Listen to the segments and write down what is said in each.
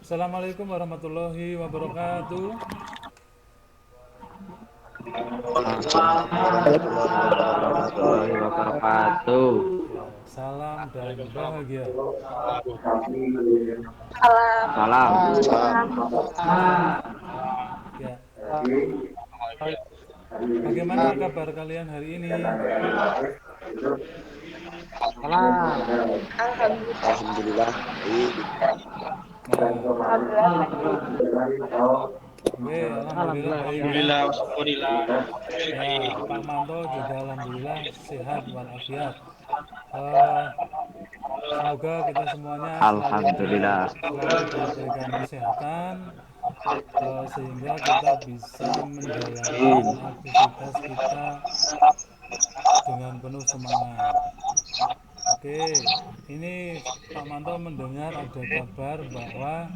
Assalamualaikum warahmatullahi wabarakatuh. Assalamualaikum warahmatullahi wabarakatuh. Ya, salam dan bahagia. Salam. Ya, bagaimana kabar kalian hari ini? Alhamdulillah baik. Nah, oke, alhamdulillah baik ya. Alhamdulillah, syukurillah. Ya, Pak Manto juga alhamdulillah sehat walafiat. Eh, Semoga kita semuanya Alhamdulillah. selalu diberikan kesehatan, sehingga kita bisa menjalani aktivitas kita dengan penuh semangat. Oke, ini Pak Manto mendengar ada kabar bahwa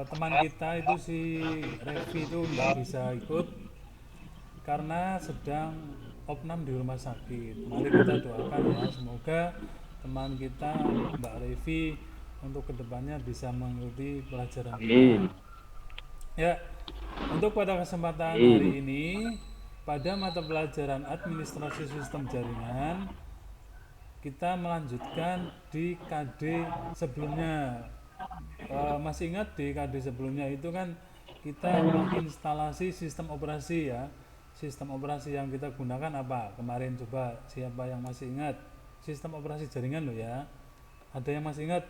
teman kita itu si Revi itu nggak bisa ikut karena sedang opnam di rumah sakit. Mari kita doakan ya, semoga teman kita Mbak Revi untuk kedepannya bisa mengikuti pelajaran kita. Amin. Ya, untuk pada kesempatan hari Amin. ini pada mata pelajaran administrasi sistem jaringan kita melanjutkan di KD sebelumnya. Masih ingat di KD sebelumnya itu kan kita menginstalasi sistem operasi ya. Sistem operasi yang kita gunakan apa? Kemarin coba siapa yang masih ingat? Sistem operasi jaringan loh ya. Ada yang masih ingat?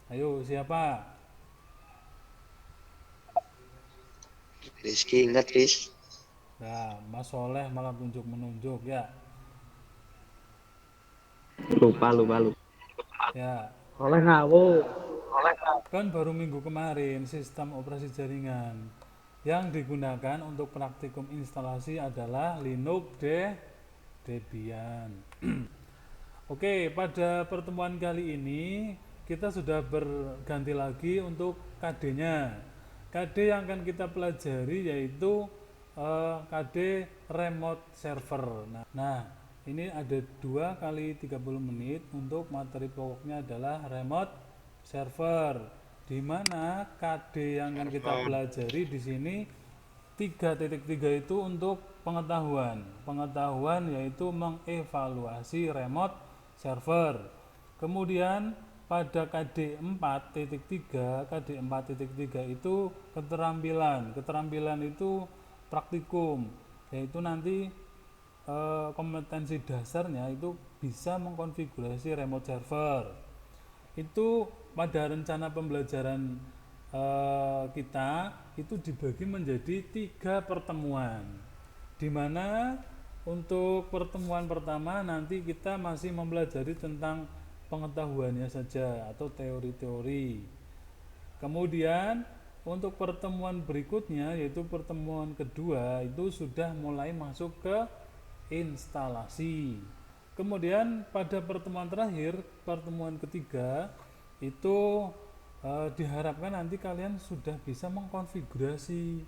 Ayo siapa? Rizky ingat Riz? Nah, Mas Soleh malah tunjuk menunjuk ya. Lupa. Ya, Oleh ngawur. kan baru minggu kemarin sistem operasi jaringan yang digunakan untuk praktikum instalasi adalah Linux Debian. Oke, pada pertemuan kali ini kita sudah berganti lagi untuk KD-nya. KD yang akan kita pelajari yaitu KD remote server. Nah, ini ada 2 kali 30 menit untuk materi pokoknya adalah remote server, di mana KD yang akan kita pelajari di sini 3.3 itu untuk pengetahuan yaitu mengevaluasi remote server. Kemudian pada KD 4.3 itu keterampilan itu praktikum, yaitu nanti kompetensi dasarnya itu bisa mengkonfigurasi remote server. Itu pada rencana pembelajaran kita itu dibagi menjadi 3 pertemuan, di mana untuk pertemuan pertama nanti kita masih mempelajari tentang pengetahuannya saja atau teori-teori. Kemudian untuk pertemuan berikutnya yaitu pertemuan kedua itu sudah mulai masuk ke instalasi. Kemudian pada pertemuan terakhir, pertemuan ketiga itu diharapkan nanti kalian sudah bisa mengkonfigurasi.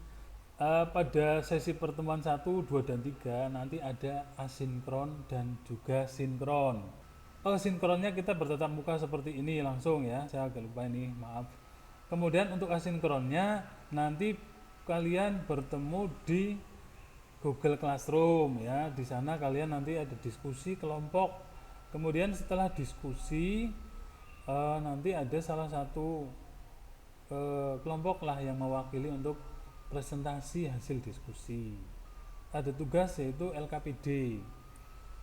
Pada sesi pertemuan 1, 2, dan 3 nanti ada asinkron dan juga sinkron. Sinkronnya kita bertatap muka seperti ini langsung ya, saya agak lupa ini, maaf. Kemudian untuk asinkronnya nanti kalian bertemu di Google Classroom ya. Di sana kalian nanti ada diskusi kelompok. Kemudian setelah diskusi nanti ada salah satu kelompok lah yang mewakili untuk presentasi hasil diskusi. Ada tugas yaitu LKPD.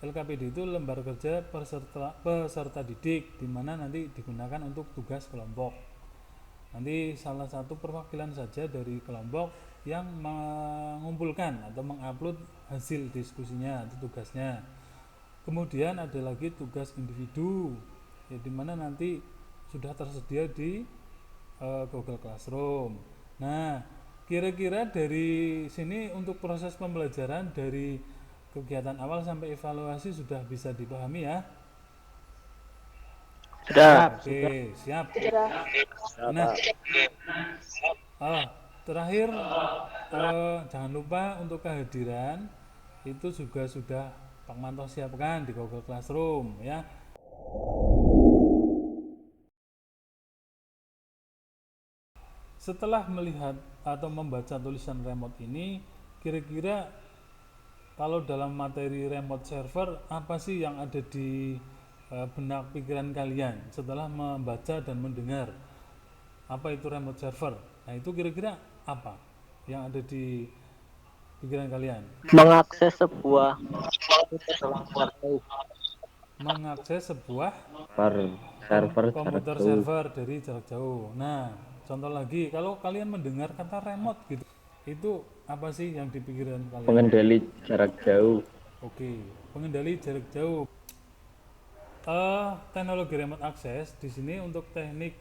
LKPD itu lembar kerja peserta didik, di mana nanti digunakan untuk tugas kelompok. Nanti salah satu perwakilan saja dari kelompok yang mengumpulkan atau mengupload hasil diskusinya atau tugasnya. Kemudian ada lagi tugas individu, ya, di mana nanti sudah tersedia di Google Classroom. Nah, kira-kira dari sini untuk proses pembelajaran dari kegiatan awal sampai evaluasi sudah bisa dipahami ya? Sudah. Oke, siap. Nah, Siapa? terakhir jangan lupa untuk kehadiran itu juga sudah Pak Manto siapkan di Google Classroom ya. Setelah melihat atau membaca tulisan remote ini, kira-kira kalau dalam materi remote server, apa sih yang ada di benak pikiran kalian setelah membaca dan mendengar apa itu remote server? Nah, itu kira-kira apa yang ada di pikiran kalian? Mengakses sebuah komputer dalam jarak jauh. Mengakses sebuah server jarak komputer jauh. server dari jarak jauh. Nah, contoh lagi, kalau kalian mendengar kata remote gitu, itu apa sih yang di pikiran kalian? Pengendali jarak jauh. Oke, pengendali jarak jauh. Teknologi remote access di sini untuk teknik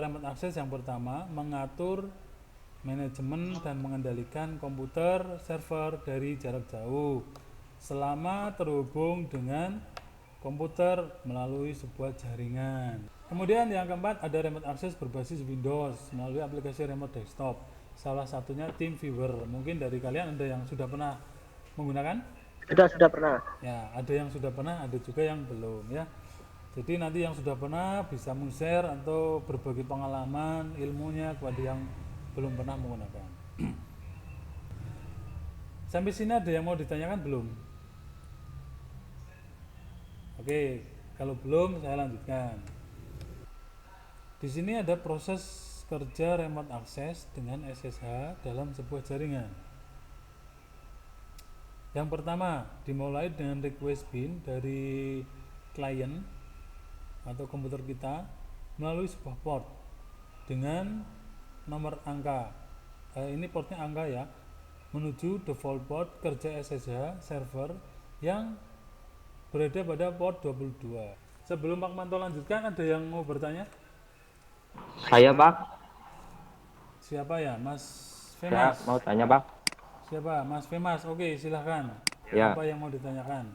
remote access yang pertama mengatur manajemen dan mengendalikan komputer server dari jarak jauh selama terhubung dengan komputer melalui sebuah jaringan. Kemudian yang keempat ada remote access berbasis Windows melalui aplikasi remote desktop. Salah satunya TeamViewer. Mungkin dari kalian ada yang sudah pernah menggunakan? Sudah pernah. Ya, ada yang sudah pernah, ada juga yang belum ya. Jadi nanti yang sudah pernah bisa share atau berbagi pengalaman ilmunya kepada yang belum pernah menggunakan. Sampai sini ada yang mau ditanyakan belum? Oke, kalau belum saya lanjutkan. Di sini ada proses kerja remote access dengan SSH dalam sebuah jaringan. Yang pertama, dimulai dengan request bin dari klien atau komputer kita melalui sebuah port dengan nomor angka. Ini portnya angka ya, menuju default port kerja SSH server yang berada pada port 22. Sebelum Pak Manto lanjutkan, ada yang mau bertanya? Saya Pak, Siapa ya, Mas saya Femas? mau tanya Pak. Siapa, Mas Femas? Oke, silahkan. Ya, Apa yang mau ditanyakan?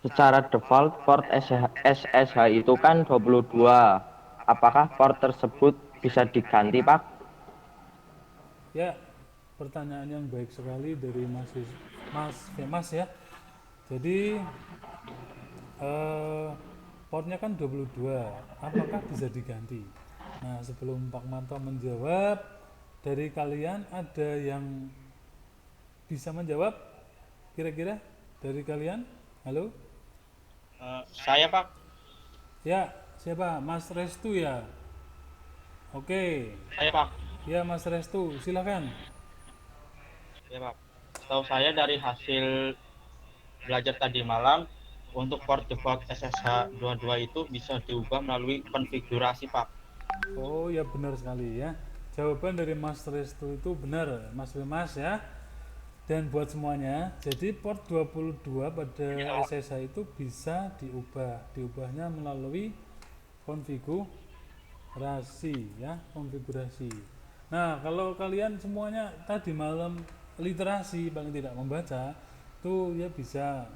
secara default port SSH itu kan 22. Apakah port tersebut bisa diganti Pak? Ya, pertanyaan yang baik sekali dari Mas Femas ya. Jadi portnya kan 22, apakah bisa diganti? Nah, sebelum Pak Manto menjawab, dari kalian ada yang bisa menjawab? Kira-kira dari kalian? Halo? Saya Pak. Ya, siapa? Mas Restu ya? Oke. Saya Pak. Ya, Mas Restu, silakan. Ya Pak. Setahu saya dari hasil belajar tadi malam, untuk port default SSH 22 itu bisa diubah melalui konfigurasi Pak. Oh ya, benar sekali ya. Jawaban dari Mas Restu itu benar, Mas Wimas ya. Dan buat semuanya, jadi port 22 pada SSH itu bisa diubah. Diubahnya melalui konfigurasi ya, konfigurasi. Nah, kalau kalian semuanya tadi malam literasi paling tidak membaca, itu ya bisa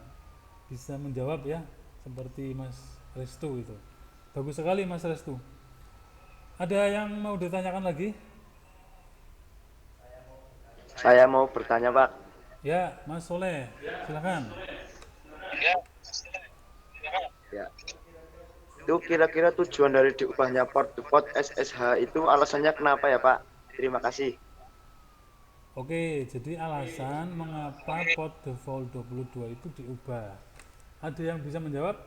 menjawab ya, seperti Mas Restu itu. Bagus sekali Mas Restu. Ada yang mau ditanyakan lagi? Saya mau bertanya, Pak. Ya, Mas Soleh, silakan. Ya. Itu kira-kira tujuan dari diubahnya port to port SSH itu alasannya kenapa ya, Pak? Terima kasih. Oke, jadi alasan mengapa port default 22 itu diubah. Ada yang bisa menjawab?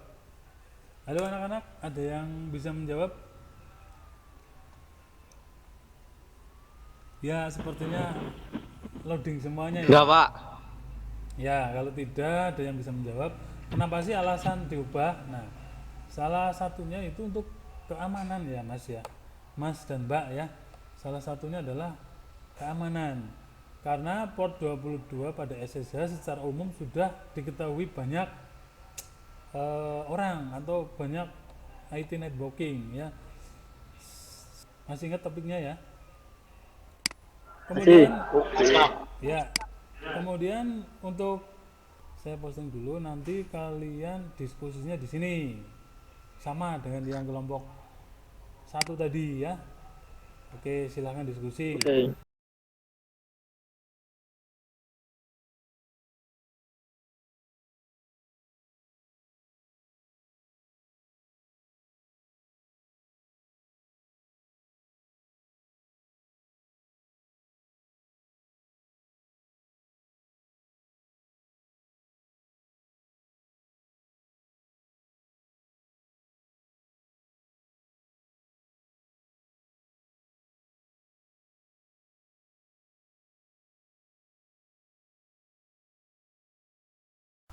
Halo anak-anak, ada yang bisa menjawab? Ya, sepertinya loading semuanya ya. Enggak Pak. Ya, kalau tidak ada yang bisa menjawab, kenapa sih alasan diubah? Nah, salah satunya itu untuk keamanan ya, Mas ya. Mas dan Mbak ya. Salah satunya adalah keamanan. Karena port 22 pada SSH secara umum sudah diketahui banyak orang atau banyak IT networking ya. Masih ingat topiknya ya? Kemudian ya, kemudian untuk saya posting dulu, nanti kalian diskusinya di sini sama dengan yang kelompok satu tadi ya. Oke, silahkan diskusi. Oke.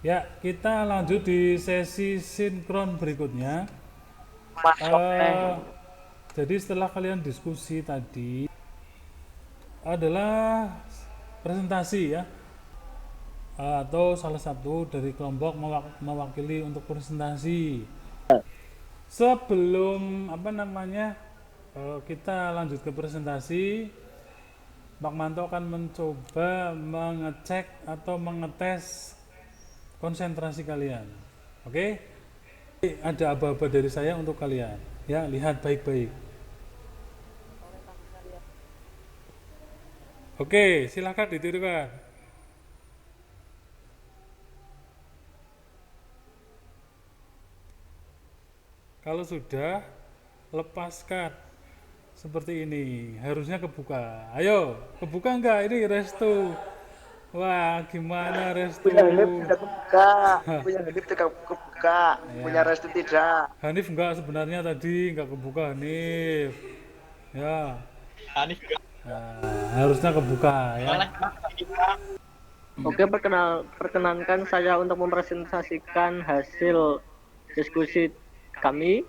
Ya, kita lanjut di sesi sinkron berikutnya. Jadi setelah kalian diskusi tadi adalah presentasi ya, atau salah satu dari kelompok mewakili untuk presentasi. Sebelum kita lanjut ke presentasi, Pak Manto akan mencoba mengecek atau mengetes konsentrasi kalian. Oke? Ada aba-aba dari saya untuk kalian. Ya, lihat baik-baik. Oke, silakan ditirukan. Kalau sudah, lepaskan. Seperti ini, harusnya kebuka. Ayo, kebuka enggak? Ini restu. Wah, gimana restu? Punya Hanif tidak kebuka, punya Hanif tidak kebuka, punya Restu tidak. Hanif enggak sebenarnya tadi, enggak kebuka Hanif. Ya, Hanif harusnya kebuka ya. Oke, perkenankan saya untuk mempresentasikan hasil diskusi kami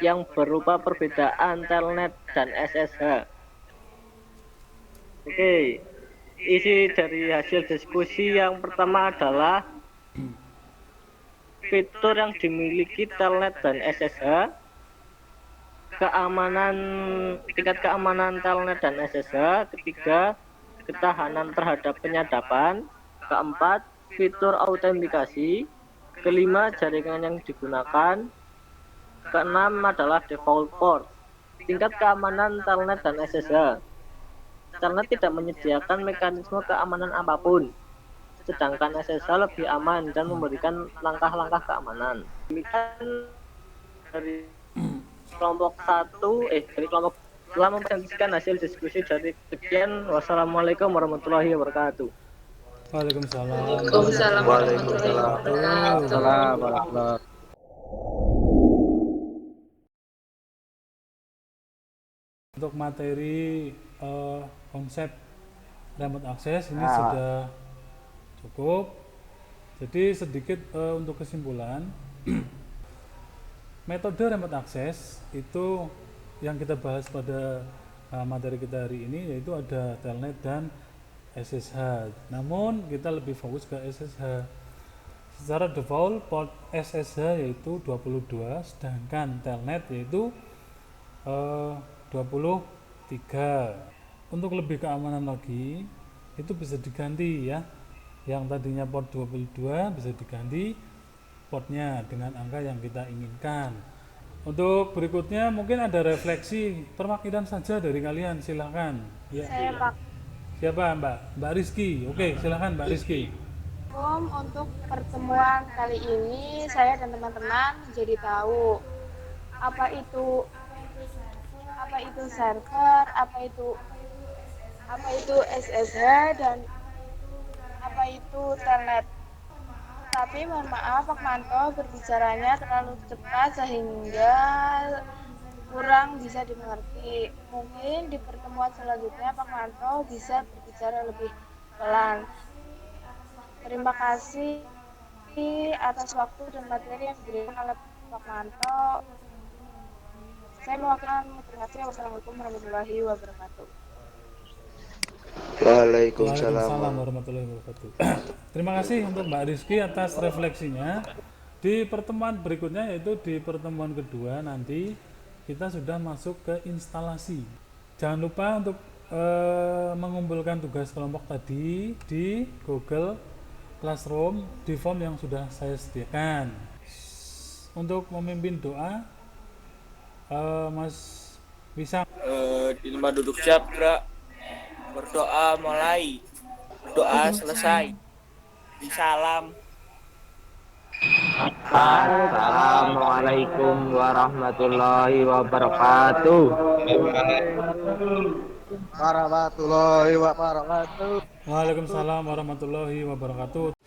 yang berupa perbedaan telnet dan SSH. Oke, isi dari hasil diskusi yang pertama adalah fitur yang dimiliki telnet dan SSH, tingkat keamanan telnet dan SSH, ketiga, ketahanan terhadap penyadapan, keempat, fitur autentikasi, kelima, jaringan yang digunakan, keenam adalah default port, tingkat keamanan telnet dan SSH. Telnet tidak menyediakan mekanisme keamanan apapun, sedangkan SSH lebih aman dan memberikan langkah-langkah keamanan. Demikian dari kelompok telah mempresentasikan hasil diskusi dari sekian. Wassalamualaikum warahmatullahi wabarakatuh. Waalaikumsalam. Waalaikumsalam. Untuk materi konsep remote access ini sudah cukup. Jadi sedikit untuk kesimpulan, metode remote access itu yang kita bahas pada materi kita hari ini, yaitu ada telnet dan SSH. Namun kita lebih fokus ke SSH. Secara default port SSH yaitu 22, sedangkan telnet yaitu 23. Untuk lebih keamanan lagi, itu bisa diganti ya. Yang tadinya port 22 bisa diganti portnya dengan angka yang kita inginkan. Untuk berikutnya mungkin ada refleksi perwakilan saja dari kalian, silakan. Ya. Saya Pak. Siapa Mbak? Mbak Rizky. Oke, silakan Mbak Rizky. Untuk pertemuan kali ini saya dan teman-teman jadi tahu apa itu server, apa itu SSH, dan apa itu telnet. Tapi mohon maaf Pak Manto berbicaranya terlalu cepat sehingga kurang bisa dimengerti. Mungkin di pertemuan selanjutnya Pak Manto bisa berbicara lebih pelan. Terima kasih atas waktu dan materi yang diberikan oleh Pak Manto. Saya mewakilkan. Terima kasih. Wassalamualaikum warahmatullahi wabarakatuh. Waalaikumsalam. Warahmatullahi wabarakatuh. Terima kasih untuk Mbak Rizky atas refleksinya. Di pertemuan berikutnya, yaitu di pertemuan kedua, nanti kita sudah masuk ke instalasi. Jangan lupa untuk mengumpulkan tugas kelompok tadi di Google Classroom di form yang sudah saya sediakan. Untuk memimpin doa, Mas bisa di tempat duduk siap, gerak. Berdoa mulai, berdoa selesai. Salam. Assalamualaikum warahmatullahi wabarakatuh. Warahmatullahi wabarakatuh. Waalaikumsalam warahmatullahi wabarakatuh.